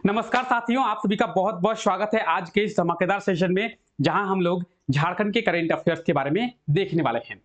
नमस्कार साथियों, आप सभी का बहुत बहुत स्वागत है आज के इस धमाकेदार सेशन में, जहां हम लोग झारखंड के करंट अफेयर्स के बारे में देखने वाले हैं।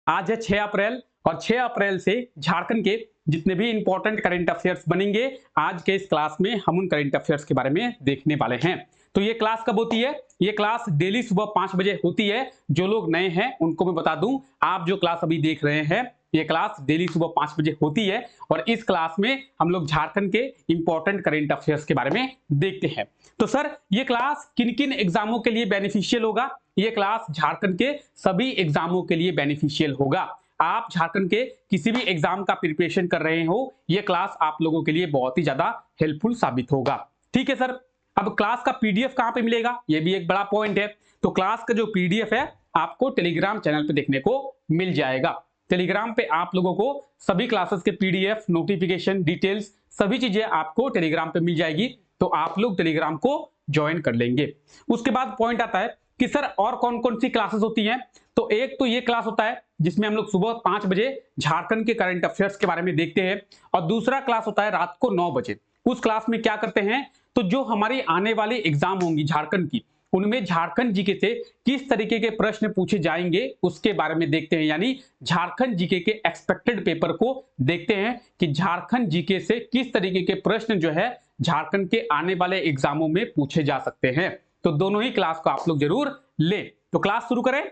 आज है 6 अप्रैल और 6 अप्रैल से झारखंड के जितने भी इंपॉर्टेंट करंट अफेयर्स बनेंगे, आज के इस क्लास में हम उन करंट अफेयर्स के बारे में देखने वाले हैं। तो ये क्लास कब होती है? ये क्लास डेली सुबह 5 बजे होती है। जो लोग नए हैं उनको मैं बता दूं, आप जो क्लास अभी देख रहे हैं, ये क्लास डेली सुबह 5 बजे होती है और इस क्लास में हम लोग झारखंड के इंपॉर्टेंट करंट अफेयर्स के बारे में देखते हैं। तो सर, ये क्लास किन किन एग्जामों के लिए बेनिफिशियल होगा? ये क्लास झारखंड के सभी एग्जामों के लिए बेनिफिशियल होगा। आप झारखंड के किसी भी एग्जाम का प्रिपरेशन कर रहे हो, ये क्लास आप लोगों के लिए बहुत ही ज्यादा हेल्पफुल साबित होगा। ठीक है सर, अब क्लास का पीडीएफ कहां पे मिलेगा, ये भी एक बड़ा पॉइंट है। तो क्लास का जो पीडीएफ है आपको टेलीग्राम चैनल पे देखने को मिल जाएगा। टेलीग्राम पे आप लोगों को सभी क्लासेस के पीडीएफ, नोटिफिकेशन, डिटेल्स सभी चीजें आपको टेलीग्राम पे मिल जाएगी। तो आप लोग टेलीग्राम को ज्वाइन कर लेंगे। उसके बाद पॉइंट आता है कि सर और कौन कौन सी क्लासेस होती हैं। तो एक तो ये क्लास होता है जिसमें हम लोग सुबह 5 बजे झारखंड के करंट अफेयर्स के बारे में देखते हैं, और दूसरा क्लास होता है रात को 9 बजे। उस क्लास में क्या करते हैं, तो जो हमारी आने वाली एग्जाम होंगी झारखंड की, उनमें झारखंड जीके से किस तरीके के प्रश्न पूछे जाएंगे उसके बारे में देखते हैं। यानी झारखंड जीके के एक्सपेक्टेड पेपर को देखते हैं कि झारखंड जीके से किस तरीके के प्रश्न जो है झारखंड के आने वाले एग्जामों में पूछे जा सकते हैं। तो दोनों ही क्लास को आप लोग जरूर लें। तो क्लास शुरू करें।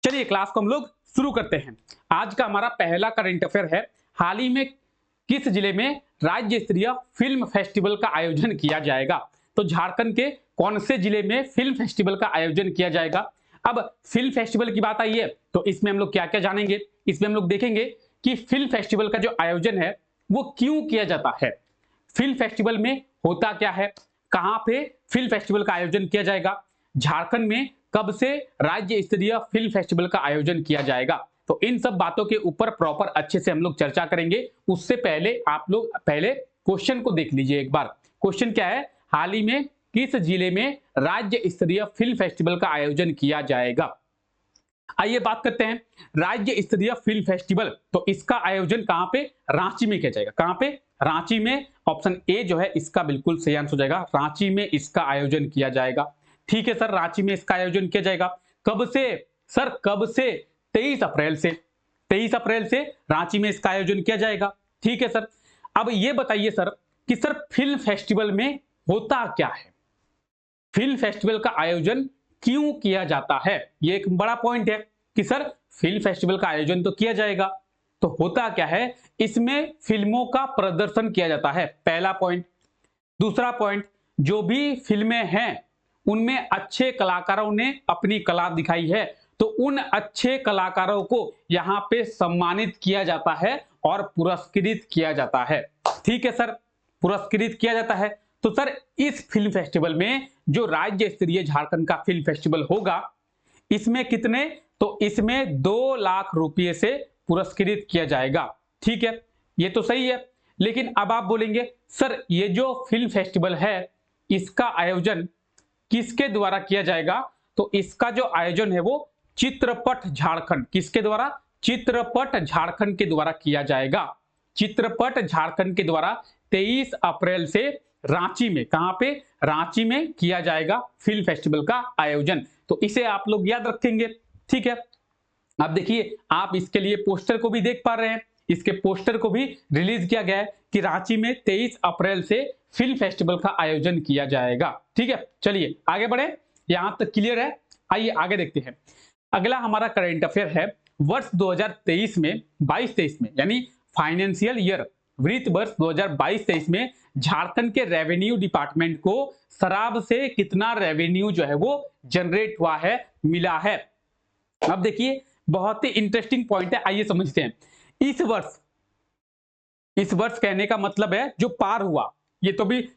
चलिए क्लास को हम लोग शुरू करते हैं। आज का हमारा पहला करंट अफेयर है, हाल ही में किस जिले में राज्य स्तरीय फिल्म फेस्टिवल का आयोजन किया जाएगा? तो झारखंड के कौन से जिले में फिल्म फेस्टिवल का आयोजन किया जाएगा? अब फिल्म फेस्टिवल की बात आई है तो इसमें हम लोग क्या क्या जानेंगे, इसमें हम लोग देखेंगे कि फिल्म फेस्टिवल का जो आयोजन है वो क्यों किया जाता है, फिल्म फेस्टिवल में होता क्या है, कहां पे फिल्म फेस्टिवल का आयोजन किया जाएगा, झारखंड में कब से राज्य स्तरीय फिल्म फेस्टिवल का आयोजन किया जाएगा। तो इन सब बातों के ऊपर प्रॉपर अच्छे से हम लोग चर्चा करेंगे। उससे पहले आप लोग पहले क्वेश्चन को देख लीजिए एक बार। क्वेश्चन क्या है, हाल ही में किस जिले में राज्य स्तरीय फिल्म फेस्टिवल का आयोजन किया जाएगा? आइए बात करते हैं राज्य स्तरीय फिल्म फेस्टिवल। तो इसका आयोजन कहां पे? रांची में किया जाएगा। कहां पे? रांची में। ऑप्शन ए जो है इसका बिल्कुल सही आंसर हो जाएगा, रांची में इसका आयोजन किया जाएगा। ठीक है सर, रांची में इसका आयोजन किया जाएगा। कब से सर? कब से? 23 अप्रैल से। 23 अप्रैल से रांची में इसका आयोजन किया जाएगा। ठीक है सर, अब ये बताइए सर कि सर फिल्म फेस्टिवल में होता क्या है, फिल्म फेस्टिवल का आयोजन क्यों किया जाता है? ये एक बड़ा पॉइंट है कि सर फिल्म फेस्टिवल का आयोजन तो किया जाएगा, तो होता क्या है, इसमें फिल्मों का प्रदर्शन किया जाता है, पहला पॉइंट। दूसरा पॉइंट, जो भी फिल्में हैं उनमें अच्छे कलाकारों ने अपनी कला दिखाई है, तो उन अच्छे कलाकारों को यहां पे सम्मानित किया जाता है और पुरस्कृत किया जाता है। ठीक है सर, पुरस्कृत किया जाता है। तो सर इस फिल्म फेस्टिवल में जो राज्य स्तरीय झारखंड का फिल्म फेस्टिवल होगा, इसमें कितने, तो इसमें 2 लाख रुपए से पुरस्कृत किया जाएगा। ठीक है, ये तो सही है। लेकिन अब आप बोलेंगे सर ये जो फिल्म फेस्टिवल है इसका आयोजन किसके द्वारा किया जाएगा? तो इसका जो आयोजन है वो चित्रपट झारखंड, किसके द्वारा? चित्रपट झारखंड के द्वारा किया जाएगा। चित्रपट झारखंड के द्वारा 23 अप्रैल से रांची में, कहां पे? रांची में किया जाएगा फिल्म फेस्टिवल का आयोजन। तो इसे आप लोग याद रखेंगे। ठीक है, अब देखिए आप इसके लिए पोस्टर को भी देख पा रहे हैं, इसके पोस्टर को भी रिलीज किया गया है कि रांची में 23 अप्रैल से फिल्म फेस्टिवल का आयोजन किया जाएगा। ठीक है, चलिए आगे बढ़े, यहां तक क्लियर है। आइए आगे देखते हैं। अगला हमारा करंट अफेयर है, वर्ष 2023 में 22-23 में, यानी फाइनेंशियल ईयर वित्त वर्ष 2022-23 में झारखंड के रेवेन्यू डिपार्टमेंट को शराब से कितना रेवेन्यू जो है वो जनरेट हुआ है, मिला है? अब देखिए बहुत ही इंटरेस्टिंग पॉइंट है, आइए समझते हैं। इस वर्ष कहने का मतलब है जो पार हुआ, ये तो भी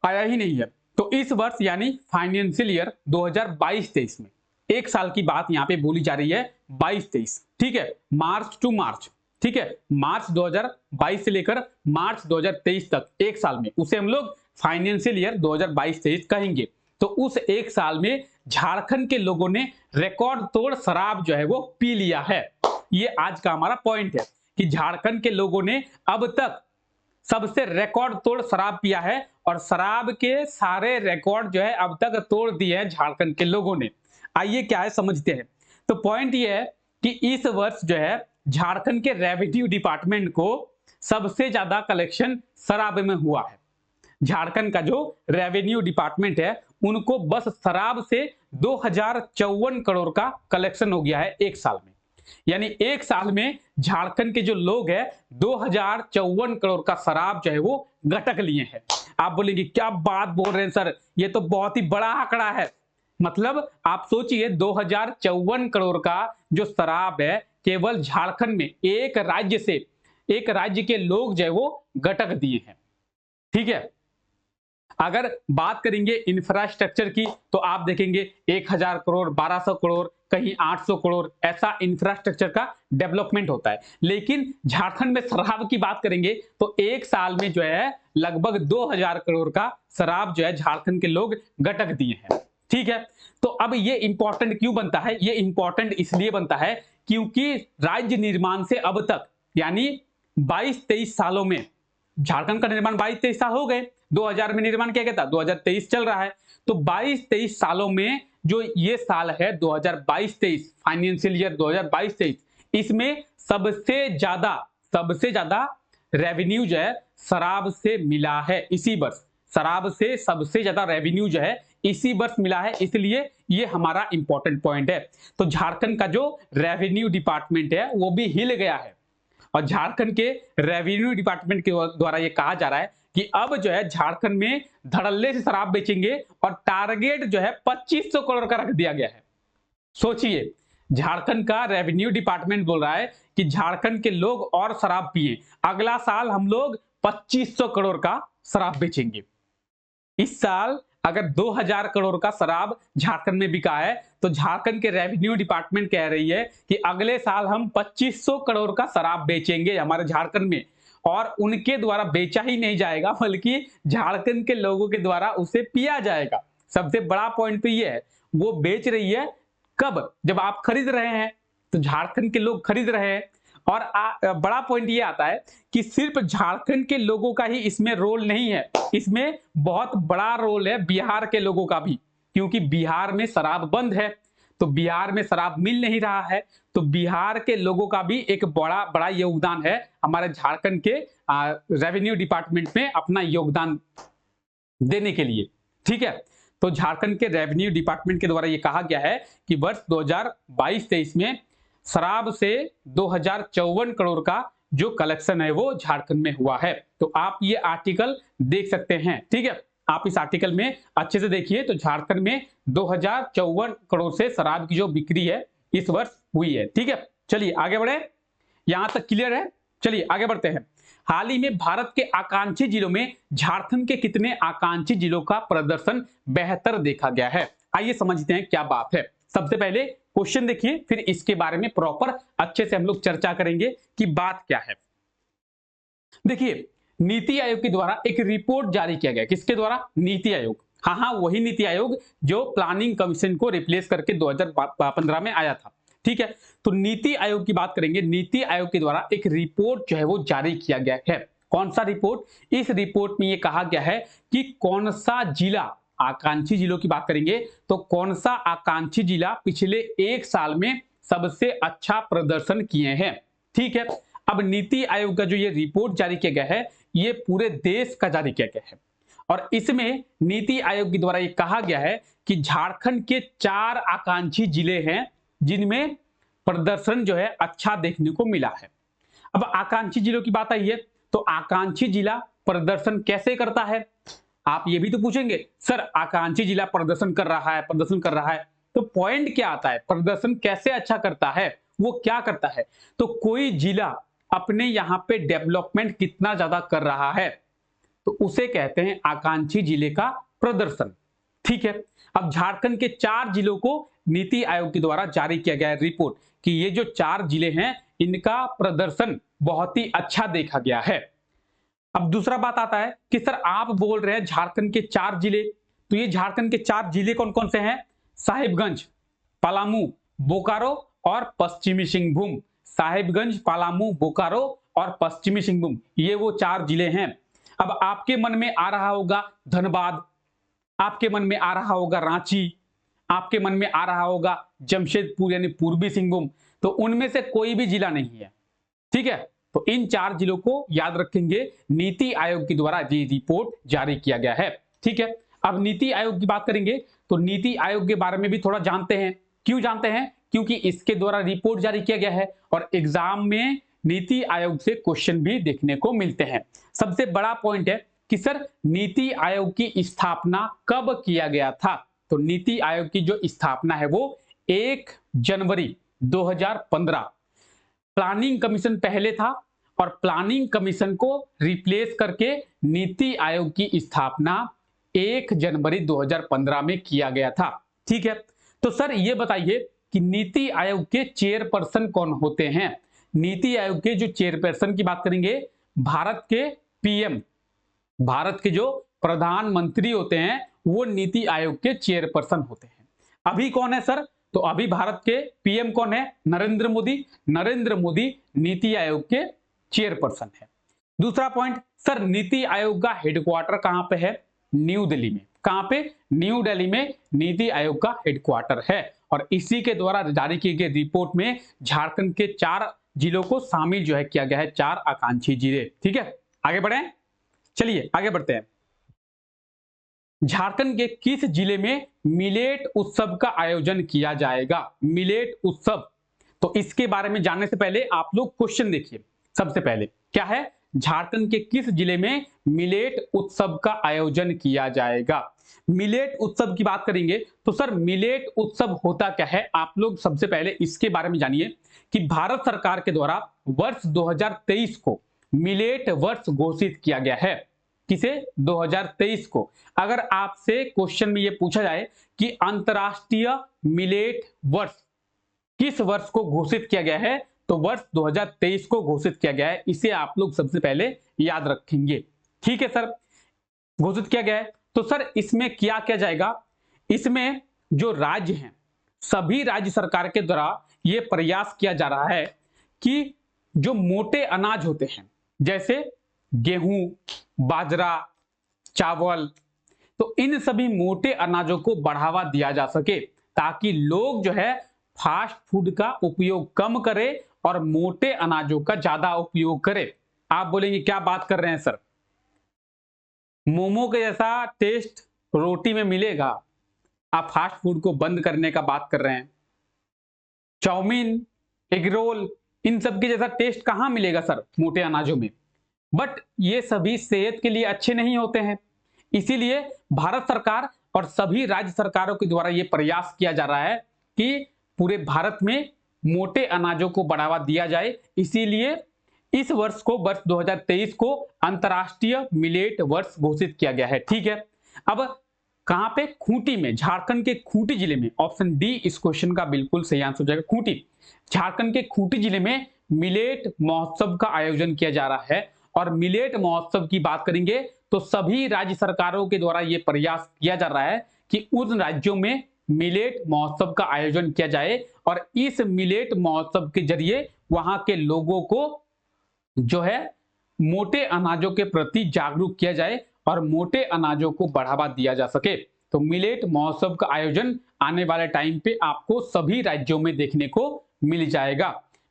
आया ही नहीं है। तो इस वर्ष यानी फाइनेंशियल ईयर 2022-23 में, एक साल की बात यहां पे बोली जा रही है, 22-23। ठीक है, मार्च टू मार्च। ठीक है, मार्च 2022 से लेकर मार्च 2023 तक एक साल में, उसे हम लोग फाइनेंशियल ईयर 2022-23 कहेंगे। तो उस एक साल में झारखंड के लोगों ने रिकॉर्ड तोड़ शराब जो है वो पी लिया है। ये आज का हमारा पॉइंट है कि झारखंड के लोगों ने अब तक सबसे रिकॉर्ड तोड़ शराब पिया है और शराब के सारे रिकॉर्ड जो है अब तक तोड़ दिए हैं झारखंड के लोगों ने। आइए क्या है समझते हैं। तो पॉइंट ये है कि इस वर्ष जो है झारखंड के रेवेन्यू डिपार्टमेंट को सबसे ज्यादा कलेक्शन शराब में हुआ है। झारखंड का जो रेवेन्यू डिपार्टमेंट है उनको बस शराब से 2054 करोड़ का कलेक्शन हो गया है एक साल में। यानी एक साल में झारखंड के जो लोग हैं 2054 करोड़ का शराब जो है वो गटक लिए हैं। आप बोलेंगे क्या बात बोल रहे हैं सर, ये तो बहुत ही बड़ा आंकड़ा है। मतलब आप सोचिए 2054 करोड़ का जो शराब है केवल झारखंड में एक राज्य के लोग जो है वो गटक दिए हैं। ठीक है, अगर बात करेंगे इंफ्रास्ट्रक्चर की तो आप देखेंगे 1000 करोड़ 1200 करोड़ कहीं 800 करोड़ ऐसा इंफ्रास्ट्रक्चर का डेवलपमेंट होता है। लेकिन झारखंड में शराब की बात करेंगे तो एक साल में जो है लगभग 2000 करोड़ का शराब जो है झारखंड के लोग गटक दिए हैं। ठीक है, तो अब ये इंपॉर्टेंट क्यों बनता है? ये इंपॉर्टेंट इसलिए बनता है क्योंकि राज्य निर्माण से अब तक यानी 22-23 सालों में झारखंड का निर्माण 22-23 साल हो गए। 2000 में निर्माण किया गया था, 2023 चल रहा है, तो 22-23 सालों में जो ये साल है 2022-23 फाइनेंशियल ईयर 2022-23 इसमें सबसे ज्यादा रेवेन्यू जो है शराब से मिला है। इसी वर्ष शराब से सबसे ज्यादा रेवेन्यू जो है इसी वर्ष मिला है, इसलिए ये हमारा इंपॉर्टेंट पॉइंट है। तो झारखंड का जो रेवेन्यू डिपार्टमेंट है वो भी हिल गया है और झारखंड के रेवेन्यू डिपार्टमेंट के द्वारा ये कहा जा रहा है कि अब जो है झारखंड में धड़ल्ले से शराब बेचेंगे और टारगेट जो है 2500 करोड़ का रख दिया गया है। सोचिए, झारखंड का रेवेन्यू डिपार्टमेंट बोल रहा है कि झारखंड के लोग और शराब पिए, अगला साल हम लोग 2500 करोड़ का शराब बेचेंगे। इस साल अगर 2000 करोड़ का शराब झारखंड में बिका है तो झारखंड के रेवेन्यू डिपार्टमेंट कह रही है कि अगले साल हम 2500 करोड़ का शराब बेचेंगे हमारे झारखंड में, और उनके द्वारा बेचा ही नहीं जाएगा बल्कि झारखंड के लोगों के द्वारा उसे पिया जाएगा। सबसे बड़ा पॉइंट तो ये है, वो बेच रही है कब? जब आप खरीद रहे हैं, तो झारखंड के लोग खरीद रहे हैं। और बड़ा पॉइंट ये आता है कि सिर्फ झारखंड के लोगों का ही इसमें रोल नहीं है, इसमें बहुत बड़ा रोल है बिहार के लोगों का भी, क्योंकि बिहार में शराब बंद है, तो बिहार में शराब मिल नहीं रहा है, तो बिहार के लोगों का भी एक बड़ा योगदान है हमारे झारखंड के रेवेन्यू डिपार्टमेंट में अपना योगदान देने के लिए। ठीक है, तो झारखंड के रेवेन्यू डिपार्टमेंट के द्वारा ये कहा गया है कि वर्ष 2022-23 में शराब से 2054 करोड़ का जो कलेक्शन है वो झारखंड में हुआ है। तो आप ये आर्टिकल देख सकते हैं। ठीक है, आप इस आर्टिकल में अच्छे से देखिए, तो झारखंड में 2054 करोड़ से शराब की जो बिक्री है इस वर्ष हुई है। ठीक है, चलिए आगे बढ़े, यहां तक क्लियर है? चलिए आगे बढ़ते हैं। हाल ही में भारत के आकांक्षी जिलों में झारखंड के कितने आकांक्षी जिलों का प्रदर्शन बेहतर देखा गया है? आइए समझते हैं क्या बात है। सबसे पहले क्वेश्चन देखिए, फिर इसके बारे में प्रॉपर अच्छे से हम लोग चर्चा करेंगे कि बात क्या है। देखिए, नीति आयोग के द्वारा एक रिपोर्ट जारी किया गया। किसके द्वारा? नीति आयोग। हाँ, वही नीति आयोग जो प्लानिंग कमीशन को रिप्लेस करके 2015 में आया था। ठीक है, तो नीति आयोग की बात करेंगे। नीति आयोग के द्वारा एक रिपोर्ट जो है वो जारी किया गया है। कौन सा रिपोर्ट? इस रिपोर्ट में ये कहा गया है कि कौन सा जिला, आकांक्षी जिलों की बात करेंगे तो कौन सा आकांक्षी जिला पिछले एक साल में सबसे अच्छा प्रदर्शन किए हैं। ठीक है, अब नीति आयोग का जो ये रिपोर्ट जारी किया गया है ये पूरे देश का जारी किया गया है और इसमें नीति आयोग के द्वारा ये कहा गया है कि झारखंड के 4 आकांक्षी जिले हैं जिनमें प्रदर्शन जो है अच्छा देखने को मिला है। अब आकांक्षी जिलों की बात आई है तो आकांक्षी जिला प्रदर्शन कैसे करता है? आप ये भी तो पूछेंगे सर, आकांक्षी जिला प्रदर्शन कर रहा है तो पॉइंट क्या आता है? प्रदर्शन कैसे अच्छा करता है, वो क्या करता है? तो कोई जिला अपने यहां पे डेवलपमेंट कितना ज्यादा कर रहा है तो उसे कहते हैं आकांक्षी जिले का प्रदर्शन। ठीक है, अब झारखंड के 4 जिलों को नीति आयोग के द्वारा जारी किया गया है रिपोर्ट कि ये जो 4 जिले हैं इनका प्रदर्शन बहुत ही अच्छा देखा गया है। अब दूसरा बात आता है कि सर आप बोल रहे हैं झारखंड के 4 जिले, तो ये झारखंड के 4 जिले कौन कौन से हैं? साहिबगंज, पलामू, बोकारो और पश्चिमी सिंहभूम। साहिबगंज, पलामू, बोकारो और पश्चिमी सिंहभूम, ये वो 4 जिले हैं। अब आपके मन में आ रहा होगा धनबाद, आपके मन में आ रहा होगा रांची, आपके मन में आ रहा होगा जमशेदपुर यानी पूर्वी सिंहभूम, तो उनमें से कोई भी जिला नहीं है। ठीक है, तो इन 4 जिलों को याद रखेंगे, नीति आयोग के द्वारा ये रिपोर्ट जारी किया गया है। ठीक है, अब नीति आयोग की बात करेंगे तो नीति आयोग के बारे में भी थोड़ा जानते हैं। क्यों जानते हैं? क्योंकि इसके द्वारा रिपोर्ट जारी किया गया है और एग्जाम में नीति आयोग से क्वेश्चन भी देखने को मिलते हैं। सबसे बड़ा पॉइंट है कि सर नीति आयोग की स्थापना कब किया गया था? तो नीति आयोग की जो स्थापना है वो 1 जनवरी 2015। प्लानिंग कमीशन पहले था और प्लानिंग कमीशन को रिप्लेस करके नीति आयोग की स्थापना 1 जनवरी 2015 में किया गया था। ठीक है, तो सर ये बताइए कि नीति आयोग के चेयरपर्सन कौन होते हैं? नीति आयोग के जो चेयरपर्सन की बात करेंगे, भारत के पीएम, भारत के जो प्रधानमंत्री होते हैं वो नीति आयोग के चेयरपर्सन होते हैं। अभी कौन है सर? तो अभी भारत के पीएम कौन है? नरेंद्र मोदी। नरेंद्र मोदी नीति आयोग के चेयरपर्सन है। दूसरा पॉइंट, सर नीति आयोग का हेडक्वार्टर कहां पे है? न्यू दिल्ली में। कहां पे? न्यू दिल्ली में नीति आयोग का हेडक्वार्टर है और इसी के द्वारा जारी की गई रिपोर्ट में झारखंड के 4 जिलों को शामिल जो है किया गया है, 4 आकांक्षी जिले। ठीक है, आगे बढ़े, चलिए आगे बढ़ते हैं। झारखंड के किस जिले में मिलेट उत्सव का आयोजन किया जाएगा? मिलेट उत्सव, तो इसके बारे में जानने से पहले आप लोग क्वेश्चन देखिए। सबसे पहले क्या है? झारखंड के किस जिले में मिलेट उत्सव का आयोजन किया जाएगा? मिलेट उत्सव की बात करेंगे तो सर मिलेट उत्सव होता क्या है? आप लोग सबसे पहले इसके बारे में जानिए कि भारत सरकार के द्वारा वर्ष 2023 को मिलेट वर्ष घोषित किया गया है। किसे? 2023 को। अगर आपसे क्वेश्चन में यह पूछा जाए कि अंतरराष्ट्रीय मिलेट वर्ष किस वर्ष को घोषित किया गया है, तो वर्ष 2023 को घोषित किया गया है। इसे आप लोग सबसे पहले याद रखेंगे। ठीक है सर, घोषित किया गया है। तो सर इसमें क्या किया जाएगा? इसमें जो राज्य हैं, सभी राज्य सरकार के द्वारा यह प्रयास किया जा रहा है कि जो मोटे अनाज होते हैं जैसे गेहूं, बाजरा, चावल, तो इन सभी मोटे अनाजों को बढ़ावा दिया जा सके ताकि लोग जो है फास्ट फूड का उपयोग कम करें और मोटे अनाजों का ज्यादा उपयोग करें। आप बोलेंगे क्या बात कर रहे हैं सर, मोमो के जैसा टेस्ट रोटी में मिलेगा, आप फास्ट फूड को बंद करने का बात कर रहे हैं। चाउमीन, एग रोल, इन सब के जैसा टेस्ट कहां मिलेगा सर मोटे अनाजों में? बट ये सभी सेहत के लिए अच्छे नहीं होते हैं। इसीलिए भारत सरकार और सभी राज्य सरकारों के द्वारा यह प्रयास किया जा रहा है कि पूरे भारत में मोटे अनाजों को बढ़ावा दिया जाए। इसीलिए इस वर्ष को, वर्ष 2023 को अंतरराष्ट्रीय मिलेट वर्ष घोषित किया गया है। ठीक है, अब कहां पे? खूंटी में, झारखंड के खूंटी जिले में। ऑप्शन डी इस क्वेश्चन का बिल्कुल सही आंसर हो जाएगा, खूंटी। झारखंड के खूंटी जिले में मिलेट महोत्सव का आयोजन किया जा रहा है और मिलेट महोत्सव की बात करेंगे तो सभी राज्य सरकारों के द्वारा यह प्रयास किया जा रहा है कि उन राज्यों में मिलेट महोत्सव का आयोजन किया जाए और इस मिलेट महोत्सव के जरिए वहां के लोगों को जो है मोटे अनाजों के प्रति जागरूक किया जाए और मोटे अनाजों को बढ़ावा दिया जा सके। तो मिलेट महोत्सव का आयोजन आने वाले टाइम पे आपको सभी राज्यों में देखने को मिल जाएगा।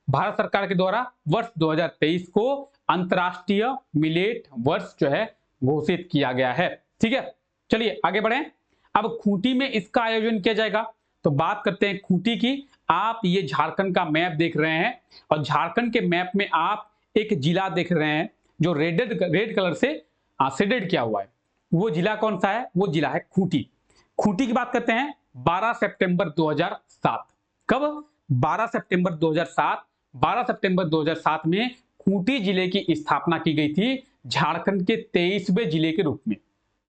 भारत सरकार के द्वारा वर्ष 2023 को अंतरराष्ट्रीय मिलेट वर्ष जो है घोषित किया गया है। ठीक है, चलिए आगे बढ़ें। अब खूंटी में इसका आयोजन किया जाएगा, तो बात करते हैं खूंटी की। आप ये झारखंड का मैप देख रहे हैं और झारखंड के मैप में आप एक जिला देख रहे हैं जो रेड कलर से शेडेड किया हुआ है। वो जिला कौन सा है? वो जिला है खूंटी। खूंटी की बात करते हैं 12 सितंबर 2007। कब? 12 सितंबर 2007। 12 सितंबर 2007 में खूंटी जिले की स्थापना की गई थी झारखंड के 23वें जिले के रूप में।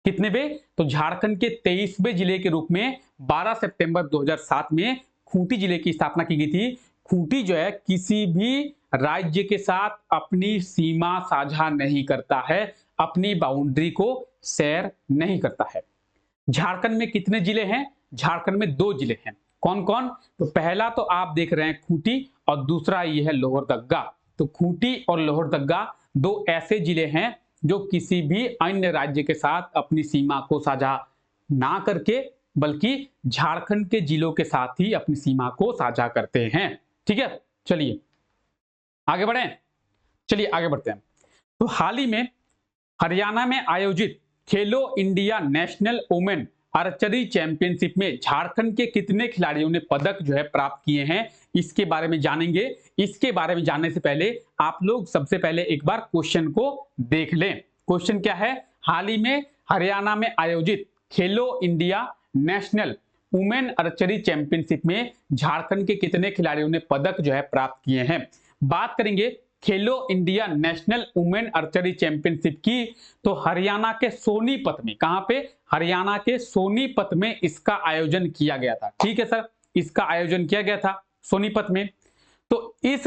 कितने वे? तो झारखंड के 23वें जिले के रूप में 12 सितंबर 2007 में खूंटी जिले की स्थापना की गई थी। खूंटी जो है किसी भी राज्य के साथ अपनी सीमा साझा नहीं करता है, अपनी बाउंड्री को शेयर नहीं करता है। झारखंड में कितने जिले हैं? झारखंड में 2 जिले हैं। कौन कौन? तो पहला तो आप देख रहे हैं खूंटी और दूसरा ये है लोहरदग्गा। तो खूंटी और लोहरदगा दो ऐसे जिले हैं जो किसी भी अन्य राज्य के साथ अपनी सीमा को साझा ना करके बल्कि झारखंड के जिलों के साथ ही अपनी सीमा को साझा करते हैं। ठीक है, चलिए आगे बढ़ें। चलिए आगे बढ़ते हैं। तो हाल ही में हरियाणा में आयोजित खेलो India national women archery championship में झारखंड के कितने खिलाड़ियों ने पदक जो है प्राप्त किए हैं, इसके बारे में जानेंगे। इसके बारे में जानने से पहले आप लोग सबसे पहले एक बार क्वेश्चन को देख लें। क्वेश्चन क्या है? हाल ही में हरियाणा में आयोजित खेलो India national women archery championship में झारखंड के कितने खिलाड़ियों ने पदक जो है प्राप्त किए हैं। बात करेंगे खेलो India national women archery championship की, तो हरियाणा के सोनीपत में, कहां पे? हरियाणा के सोनीपत में इसका आयोजन किया गया था। ठीक है सर, इसका आयोजन किया गया था सोनीपत में। तो इस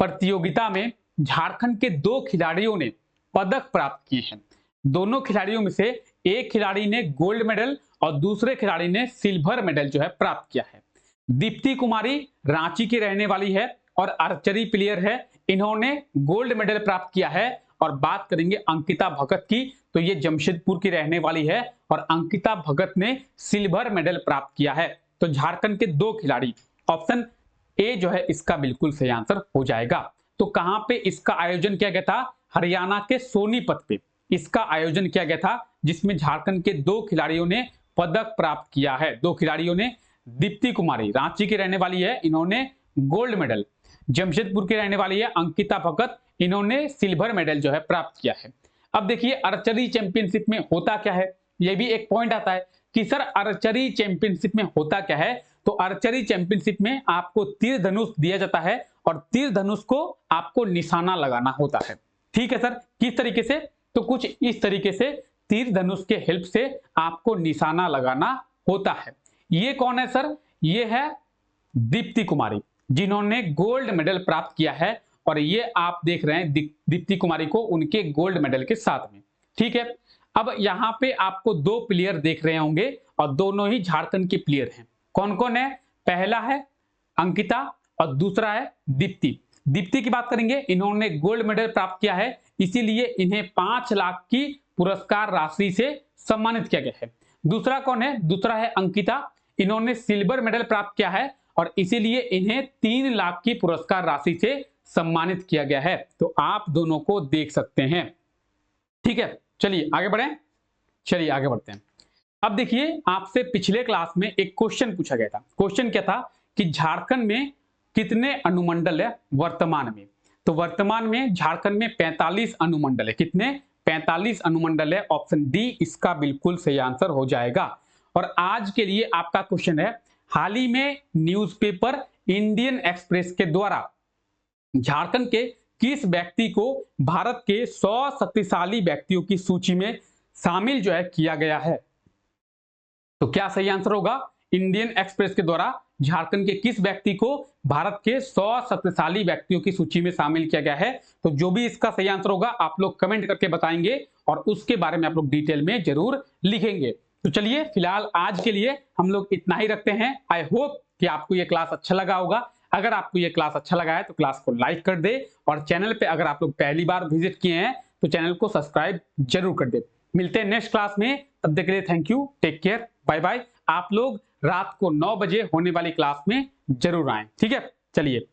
प्रतियोगिता में झारखंड के दो खिलाड़ियों ने पदक प्राप्त किए हैं। दोनों खिलाड़ियों में से एक खिलाड़ी ने गोल्ड मेडल और दूसरे खिलाड़ी ने सिल्वर मेडल जो है प्राप्त किया है। दीप्ति कुमारी रांची की रहने वाली है और आर्चरी प्लेयर है, इन्होंने गोल्ड मेडल प्राप्त किया है। और बात करेंगे अंकिता भगत की, तो ये जमशेदपुर की रहने वाली है और अंकिता भगत ने सिल्वर मेडल प्राप्त किया है। तो झारखंड के दो खिलाड़ी, ऑप्शन ए जो है इसका बिल्कुल सही आंसर हो जाएगा। तो कहां पे इसका आयोजन किया गया था? हरियाणा के सोनीपत पे इसका आयोजन किया गया था, जिसमें झारखंड के दो खिलाड़ियों ने पदक प्राप्त किया है। दो खिलाड़ियों ने, दीप्ति कुमारी रांची की रहने वाली है, इन्होंने गोल्ड मेडल, जमशेदपुर की रहने वाली है अंकिता भगत, इन्होंने सिल्वर मेडल जो है प्राप्त किया है। अब देखिए आर्चरी चैंपियनशिप में होता क्या है, यह भी एक पॉइंट आता है कि सर आर्चरी चैंपियनशिप में होता क्या है। तो आर्चरी चैंपियनशिप में आपको तीर धनुष दिया जाता है और तीर धनुष को आपको निशाना लगाना होता है। ठीक है सर, किस तरीके से? तो कुछ इस तरीके से तीर धनुष के हेल्प से आपको निशाना लगाना होता है। ये कौन है सर? ये है दीप्ति कुमारी, जिन्होंने गोल्ड मेडल प्राप्त किया है। और ये आप देख रहे हैं दीप्ति कुमारी को उनके गोल्ड मेडल के साथ में। ठीक है, अब यहां पे आपको दो प्लेयर देख रहे होंगे और दोनों ही झारखंड के प्लेयर हैं। कौन कौन है? पहला है अंकिता और दूसरा है दीप्ति। दीप्ति की बात करेंगे, इन्होंने गोल्ड मेडल प्राप्त किया है, इसीलिए इन्हें 5 लाख की पुरस्कार राशि से सम्मानित किया गया है। दूसरा कौन है? दूसरा है अंकिता, इन्होंने सिल्वर मेडल प्राप्त किया है और इसीलिए इन्हें 3 लाख की पुरस्कार राशि से सम्मानित किया गया है। तो आप दोनों को देख सकते हैं। ठीक है, चलिए आगे बढ़ें। चलिए आगे बढ़ते हैं। अब देखिए आपसे पिछले क्लास में एक क्वेश्चन पूछा गया था। क्वेश्चन क्या था कि झारखंड में कितने अनुमंडल है वर्तमान में? तो वर्तमान में झारखंड में 45 अनुमंडल है। कितने? 45 अनुमंडल है। ऑप्शन डी इसका बिल्कुल सही आंसर हो जाएगा। और आज के लिए आपका क्वेश्चन है, हाल ही में न्यूज़पेपर इंडियन एक्सप्रेस के द्वारा झारखंड के किस व्यक्ति को भारत के 100 शक्तिशाली व्यक्तियों की सूची में शामिल जो है किया गया है? तो क्या सही आंसर होगा? इंडियन एक्सप्रेस के द्वारा झारखंड के किस व्यक्ति को भारत के 100 शक्तिशाली व्यक्तियों की सूची में शामिल किया गया है? तो जो भी इसका सही आंसर होगा आप लोग कमेंट करके बताएंगे और उसके बारे में आप लोग डिटेल में जरूर लिखेंगे। तो चलिए फिलहाल आज के लिए हम लोग इतना ही रखते हैं। आई होप कि आपको ये क्लास अच्छा लगा होगा। अगर आपको ये क्लास अच्छा लगा है तो क्लास को लाइक कर दे और चैनल पे अगर आप लोग पहली बार विजिट किए हैं तो चैनल को सब्सक्राइब जरूर कर दे। मिलते हैं नेक्स्ट क्लास में, तब तक के लिए thank you, take care, bye bye. आप लोग रात को 9 बजे होने वाली क्लास में जरूर आएं। ठीक है, चलिए।